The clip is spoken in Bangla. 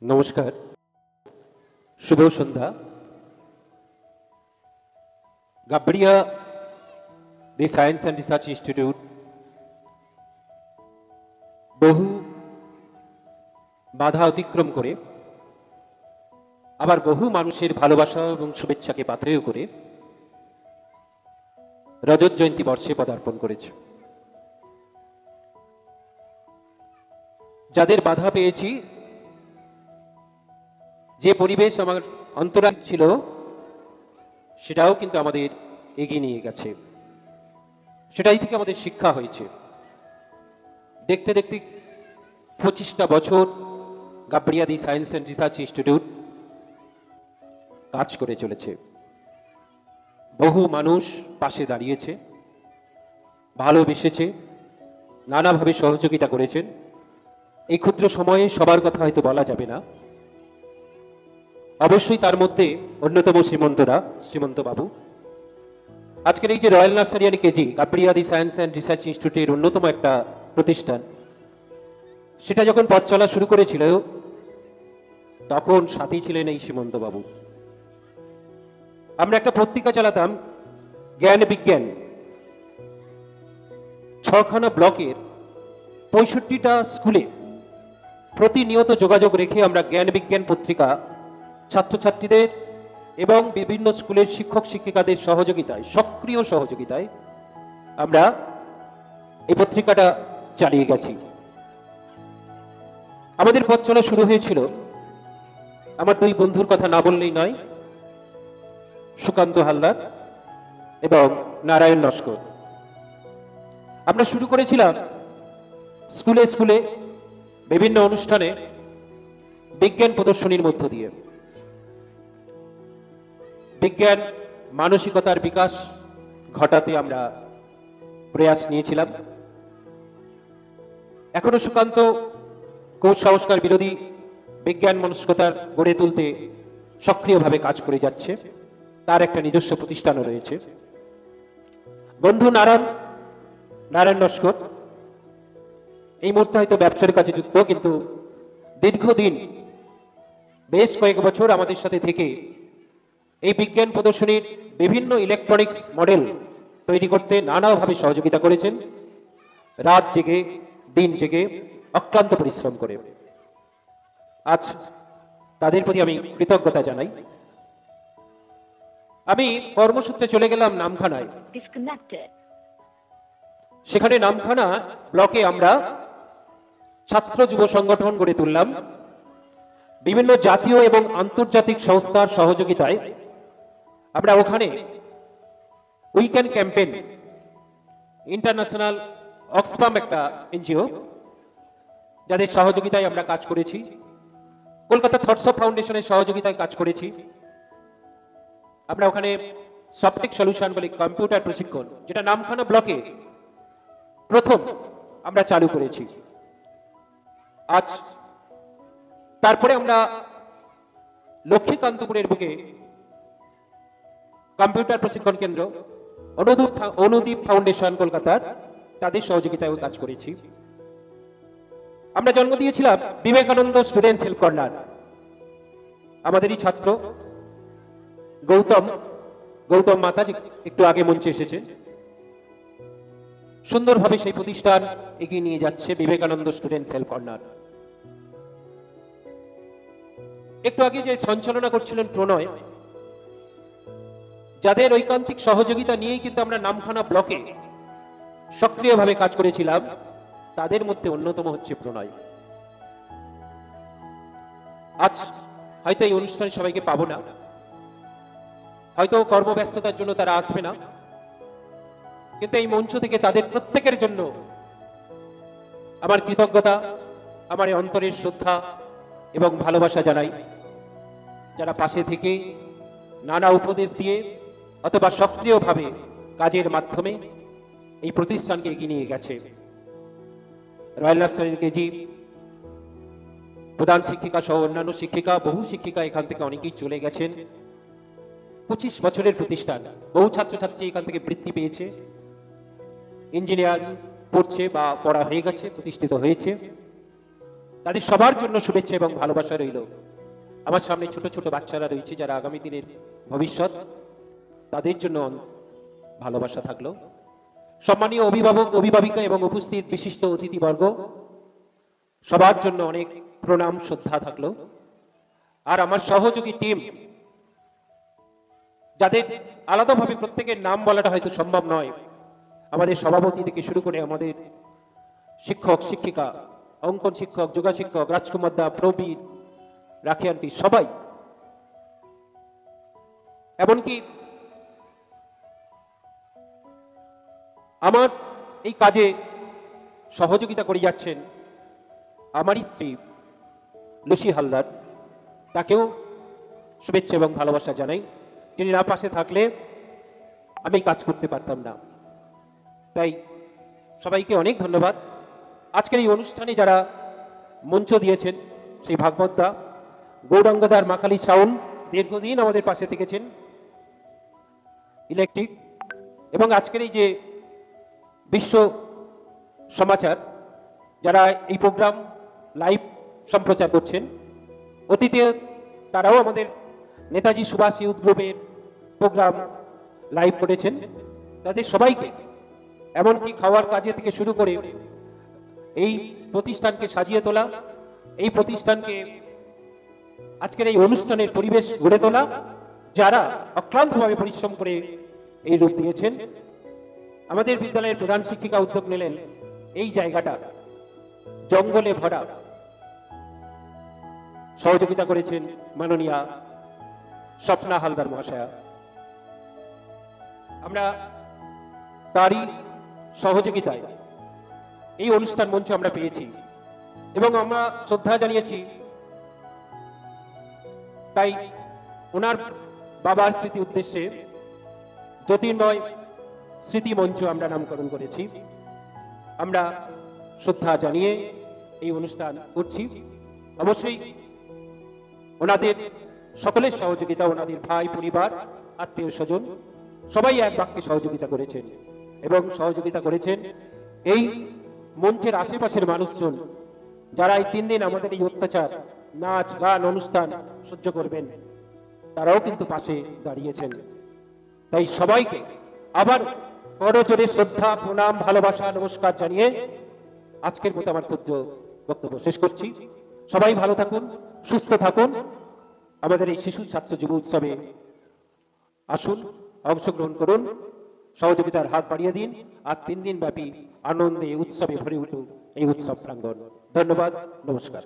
নমস্কার, শুভ সন্ধ্যা। গাবড়িয়া the science and research institute বহু বাধা অতিক্রম করে, আবার বহু মানুষের ভালোবাসা এবং শুভেচ্ছাকে পাথেয় করে রজত জয়ন্তী বর্ষে পদার্পণ করেছে। যাদের বাধা পেয়েছি, যে পরিবেশ আমার অন্তরাল ছিল, সেটাও কিন্তু আমাদের এগিয়ে নিয়ে গেছে। সেটাই থেকে আমাদের শিক্ষা হয়েছে। দেখতে দেখতে 25টা বছর Gabria the science and research institute কাজ করে চলেছে। বহু মানুষ পাশে দাঁড়িয়েছে, ভালোবেসেছে, নানাভাবে সহযোগিতা করেছেন। এই ক্ষুদ্র সময়ে সবার কথা হয়তো বলা যাবে না, অবশ্যই তার মধ্যে অন্যতম শ্রীমন্ত বাবু। আজকের এই যে royal nursery and KG Gabria the science and research ইনস্টিটিউটের অন্যতম একটা প্রতিষ্ঠান, সেটা যখন পথ চলা শুরু করেছিল, তখন সাথী ছিলেন এই শ্রীমন্ত বাবু। আমরা একটা পত্রিকা চালাতাম, জ্ঞান বিজ্ঞান। 6খানা ব্লকের 65টা স্কুলে প্রতিনিয়ত যোগাযোগ রেখে আমরা জ্ঞান বিজ্ঞান পত্রিকা ছাত্রছাত্রীদের এবং বিভিন্ন স্কুলের শিক্ষক শিক্ষিকাদের সহযোগিতায়, সক্রিয় সহযোগিতায় আমরা এই পত্রিকাটা চালিয়ে গেছি। আমাদের পথ চলা শুরু হয়েছিল, আমার দুই বন্ধুর কথা না বললেই নয়, সুকান্ত হালদার এবং নারায়ণ নস্কর। আমরা শুরু করেছিলাম স্কুলে স্কুলে বিভিন্ন অনুষ্ঠানে বিজ্ঞান প্রদর্শনীর মধ্য দিয়ে। বিজ্ঞান মানসিকতার বিকাশ ঘটাতে আমরা প্রয়াস নিয়েছিলাম। এখনো সুকান্ত কুসংস্কার বিরোধী বিজ্ঞান মনস্কতার গড়ে তুলতে সক্রিয়ভাবে কাজ করে যাচ্ছে। তার একটা নিজস্ব প্রতিষ্ঠানও রয়েছে। বন্ধু নারায়ণ নস্কর এই মুহূর্তে হয়তো ব্যবসার কাজে যুক্ত, কিন্তু দীর্ঘদিন বেশ কয়েক বছর আমাদের সাথে থেকে এই বিজ্ঞান প্রদর্শনীর বিভিন্ন ইলেকট্রনিক্স মডেল তৈরি করতে নানাভাবে সহযোগিতা করেছেন, রাত জেগে দিন জেগে অক্লান্ত পরিশ্রম করে। আজ তাদের প্রতি আমি কৃতজ্ঞতা জানাই। আমি কর্মসূত্রে চলে গেলাম নামখানায়। সেখানে নামখানা ব্লকে আমরা ছাত্র যুব সংগঠন গড়ে তুললাম। বিভিন্ন জাতীয় এবং আন্তর্জাতিক সংস্থার সহযোগিতায় আমরা ওখানে উইকেন্ড ক্যাম্পেইন, ইন্টারন্যাশনাল অক্সফাম একটা এনজিও, যাদের সহযোগিতায় আমরা কাজ করেছি। কলকাতা থটস অফ ফাউন্ডেশনের সহযোগিতায় কাজ করেছি। আমরা ওখানে সফটেক সলিউশন বলে কম্পিউটার প্রশিক্ষণ, যেটা নামখানা ব্লকে প্রথম আমরা চালু করেছি। আজ তারপরে আমরা লক্ষ্মীকান্তপুরের বুকে কম্পিউটার প্রশিক্ষণ কেন্দ্র, অনুদীপ ফাউন্ডেশন কলকাতার, তাদের সহযোগিতায় কাজ করেছি। আমরা জন্ম দিয়েছিলাম বিবেকানন্দ স্টুডেন্টস হেল্প কর্নার। আমাদেরই ছাত্র গৌতম মাতাজি একটু আগে মঞ্চে এসেছে। সুন্দরভাবে সেই প্রতিষ্ঠান এগিয়ে নিয়ে যাচ্ছে বিবেকানন্দ স্টুডেন্টস হেল্প কর্নার। একটু আগে যে সঞ্চালনা করছিলেন প্রণয়, যাদের ঐকান্তিক সহযোগিতা নিয়েই কিন্তু আমরা নামখানা ব্লকে সক্রিয়ভাবে কাজ করেছিলাম, তাদের মধ্যে অন্যতম হচ্ছে প্রণয়। আজ হয়তো এই অনুষ্ঠানে সবাইকে পাবো না, হয়তো কর্মব্যস্ততার জন্য তারা আসবে না, কিন্তু এই মঞ্চ থেকে তাদের প্রত্যেকের জন্য আমার কৃতজ্ঞতা, আমার অন্তরের শ্রদ্ধা এবং ভালোবাসা জানাই, যারা পাশে থেকে নানা উপদেশ দিয়ে অথবা সক্রিয়ভাবে কাজের মাধ্যমে এই প্রতিষ্ঠানকে এগিয়ে নিয়ে গেছে। রয়্যাল নার্সারি কেজি প্রধান শিক্ষিকা সহ অন্যান্য শিক্ষিকা, বহু শিক্ষিকা এখান থেকে অনেকেই চলে গেছেন। 25 বছরের প্রতিষ্ঠান, বহু ছাত্রছাত্রী এখান থেকে বৃত্তি পেয়েছে, ইঞ্জিনিয়ার পড়ছে বা পড়া হয়ে গেছে, প্রতিষ্ঠিত হয়েছে। তাদের সবার জন্য শুভেচ্ছা এবং ভালোবাসা রইল। আমার সামনে ছোট ছোট বাচ্চারা রয়েছে যারা আগামী দিনের ভবিষ্যৎ, তাদের জন্য ভালোবাসা থাকলো। সম্মানীয় অভিভাবক, অভিভাবিকা এবং উপস্থিত বিশিষ্ট অতিথিবর্গ, সবার জন্য অনেক প্রণাম, শ্রদ্ধা থাকলো। আর আমার সহযোগী টিম, যাদের আলাদাভাবে প্রত্যেকের নাম বলাটা হয়তো সম্ভব নয়, আমাদের সভাপতি থেকে শুরু করে আমাদের শিক্ষক, শিক্ষিকা, অঙ্কন শিক্ষক, যোগা শিক্ষক, রাজকুমার দা, প্রবীর, রাখি আন্টি, সবাই, এমনকি আমার এই কাজে সহযোগিতা করে যাচ্ছেন আমারই স্ত্রী লুসি হালদার, তাকেও শুভেচ্ছা এবং ভালোবাসা জানাই। তিনি না পাশে থাকলে আমি কাজ করতে পারতাম না। তাই সবাইকে অনেক ধন্যবাদ। আজকের এই অনুষ্ঠানে যারা মঞ্চ দিয়েছেন, সেই ভাগবত দা, গৌরাঙ্গদার মাখালি সাউন্ড, দীর্ঘদিন আমাদের পাশে থেকেছেন, ইলেকট্রিক, এবং আজকের এই যে বিশ্ব সমাচার, যারা এই প্রোগ্রাম লাইভ সম্প্রচার করছেন, অতীতে তারাও আমাদের নেতাজি সুভাষ ইউথ গ্রুপের প্রোগ্রাম লাইভ করেছেন। তাদের সবাইকে, এমনকি খাওয়ার কাজে থেকে শুরু করে এই প্রতিষ্ঠানকে সাজিয়ে তোলা, এই প্রতিষ্ঠানকে আজকের এই অনুষ্ঠানের পরিবেশ গড়ে তোলা, যারা অক্লান্তভাবে পরিশ্রম করে এই রূপ দিয়েছেন। আমাদের বিদ্যালয়ের প্রধান শিক্ষিকা উদ্যোগ নিলেন এই জায়গাটা জঙ্গলে ভরা, সহযোগিতা করেছেন মাননীয়া স্বপ্না হালদার মহাশয়া। আমরা তারই সহযোগিতায় এই অনুষ্ঠান মঞ্চ আমরা পেয়েছি এবং আমরা শ্রদ্ধা জানিয়েছি। তাই ওনার বাবার স্মৃতি উদ্দেশ্যে জ্যোতির্ময় স্মৃতি মঞ্চ আমরা নামকরণ করেছি। আমরা শ্রদ্ধা জানিয়ে এই অনুষ্ঠান করছি। অবশ্যই ওনাদের সকলের সহযোগিতা, ওনাদের ভাই, পরিবার, আত্মীয় স্বজন সবাই এক বাক্যে সহযোগিতা করেছেন এবং সহযোগিতা করেছেন এই মঞ্চের আশেপাশের মানুষজন, যারা এই 3 দিন আমাদের এই অত্যাচার, নাচ, গান, অনুষ্ঠান সহ্য করবেন, তারাও কিন্তু পাশে দাঁড়িয়েছেন। তাই সবাইকে আবার করজোরে শ্রদ্ধা, প্রণাম, ভালোবাসা, নমস্কার জানিয়ে আজকের মতো আমার ক্ষুদ্র বক্তব্য শেষ করছি। সবাই ভালো থাকুন, সুস্থ থাকুন। আমাদের এই শিশু ছাত্র যুব উৎসবে আসুন, অংশগ্রহণ করুন, সহযোগিতার হাত বাড়িয়ে দিন। আর 3 দিন ব্যাপী আনন্দে, উৎসবে ভরে উঠুক এই উৎসব প্রাঙ্গণ। ধন্যবাদ, নমস্কার।